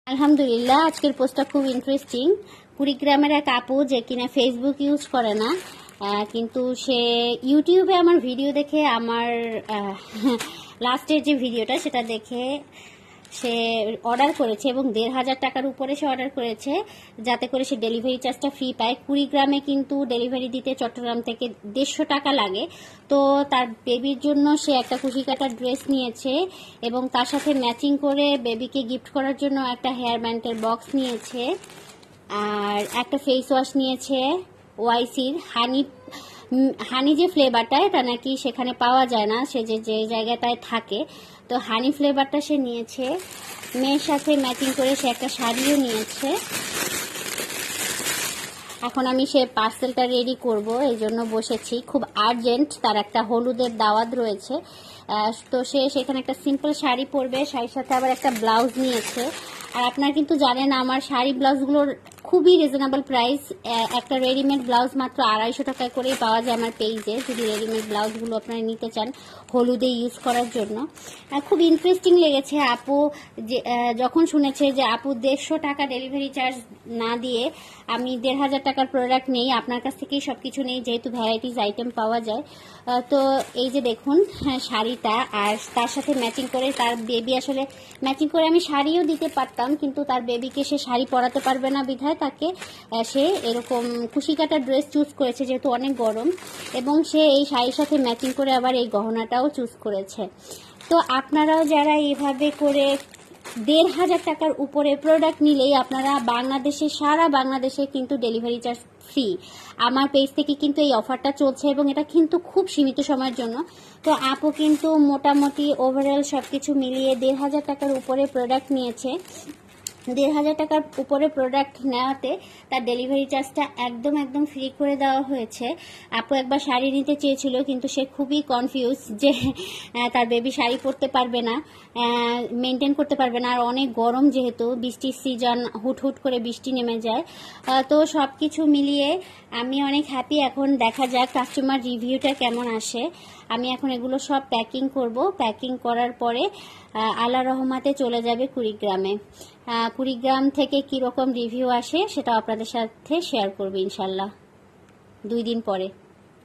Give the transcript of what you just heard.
আলহামদুলিল্লাহ, আজকের পোস্টটা খুব ইন্টারেস্টিং। কুড়িগ্রামের এক আপু যে কিনা ফেসবুক ইউজ করে না, কিন্তু সে ইউটিউবে আমার ভিডিও দেখে, আমার লাস্টের যে ভিডিওটা সেটা দেখে সে অর্ডার করেছে এবং ১,৫০০ টাকার উপরে সে অর্ডার করেছে, যাতে করে সে ডেলিভারি চার্জটা ফ্রি পায়। কুড়িগ্রামে কিন্তু ডেলিভারি দিতে চট্টগ্রাম থেকে ১৫০ টাকা লাগে। তো তার বেবির জন্য সে একটা কুশি কাটার ড্রেস নিয়েছে এবং তার সাথে ম্যাচিং করে বেবিকে গিফট করার জন্য একটা হেয়ার ব্যান্ডের বক্স নিয়েছে, আর একটা ফেস ওয়াশ নিয়েছে ওয়াইসির হানি যে ফ্লেভারটা, এটা নাকি সেখানে পাওয়া যায় না, সে যে জায়গাটায় থাকে। তো হানি ফ্লেভারটা সে নিয়েছে। মেয়ের সাথে ম্যাচিং করে সে একটা শাড়িও নিয়েছে। এখন আমি সে পার্সেলটা রেডি করব, এই জন্য বসেছি। খুব আর্জেন্ট, তার একটা হলুদের দাওয়াত রয়েছে। তো সে সেখানে একটা সিম্পল শাড়ি পরবে, শাড়ির সাথে আবার একটা ব্লাউজ নিয়েছে। আর আপনারা কিন্তু জানেন আমার শাড়ি ব্লাউজগুলোর খুবই রিজনেবল প্রাইস। একটা রেডিমেড ব্লাউজ মাত্র ২৫০ টাকায় করেই পাওয়া যায় আমার পেজে, যদি রেডিমেড ব্লাউজগুলো আপনারা নিতে চান হলুদে ইউজ করার জন্য। খুব ইন্টারেস্টিং লেগেছে আপু যে যখন শুনেছে যে আপু ১৫০ টাকা ডেলিভারি চার্জ না দিয়ে আমি ১,৫০০ টাকার প্রোডাক্ট নেই, আপনার কাছ থেকেই সব কিছু নেই, যেহেতু ভ্যারাইটিস আইটেম পাওয়া যায়। তো এই যে দেখুন শাড়িটা, আর তার সাথে ম্যাচিং করে তার বেবি, আসলে ম্যাচিং করে আমি শাড়িও দিতে পারতাম, কিন্তু তার বেবিকে সে শাড়ি পরাতে পারবে না বিধায় তাকে সে এরকম কুশি কাটা ড্রেস চুজ করেছে, যেহেতু অনেক গরম, এবং সে এই শাড়ির সাথে ম্যাচিং করে আবার এই গহনাটাও চুজ করেছে। তো আপনারাও যারা এইভাবে করে ১,৫০০ টাকার উপরে প্রোডাক্ট নিলেই আপনারা বাংলাদেশে, সারা বাংলাদেশে কিন্তু ডেলিভারি চার্জ ফ্রি। আমার পেজ থেকে কিন্তু এই অফারটা চলছে এবং এটা কিন্তু খুব সীমিত সময়ের জন্য। তো আপু কিন্তু মোটামুটি ওভারঅল সব কিছু মিলিয়ে ১,৫০০ টাকার উপরে প্রোডাক্ট নিয়েছে। ১,৫০০ টাকার উপরে প্রোডাক্ট নেওয়াতে তার ডেলিভারি চার্জটা একদম ফ্রি করে দেওয়া হয়েছে। আপু একবার শাড়ি নিতে চেয়েছিল, কিন্তু সে খুবই কনফিউজ যে তার বেবি শাড়ি পরতে পারবে না, মেনটেন করতে পারবে না, আর অনেক গরম, যেহেতু বৃষ্টির সিজন, হুট করে বৃষ্টি নেমে যায়। তো সব কিছু মিলিয়ে আমি অনেক হ্যাপি। এখন দেখা যাক কাস্টমার রিভিউটা কেমন আসে। আমি এখন এগুলো সব প্যাকিং করব। প্যাকিং করার পরে আল্লাহ রহমাতে চলে যাবে কুড়িগ্রামে। কুড়িগ্রাম থেকে কীরকম রিভিউ আসে সেটা আপনাদের সাথে শেয়ার করব ইনশাল্লাহ ২ দিন পরে।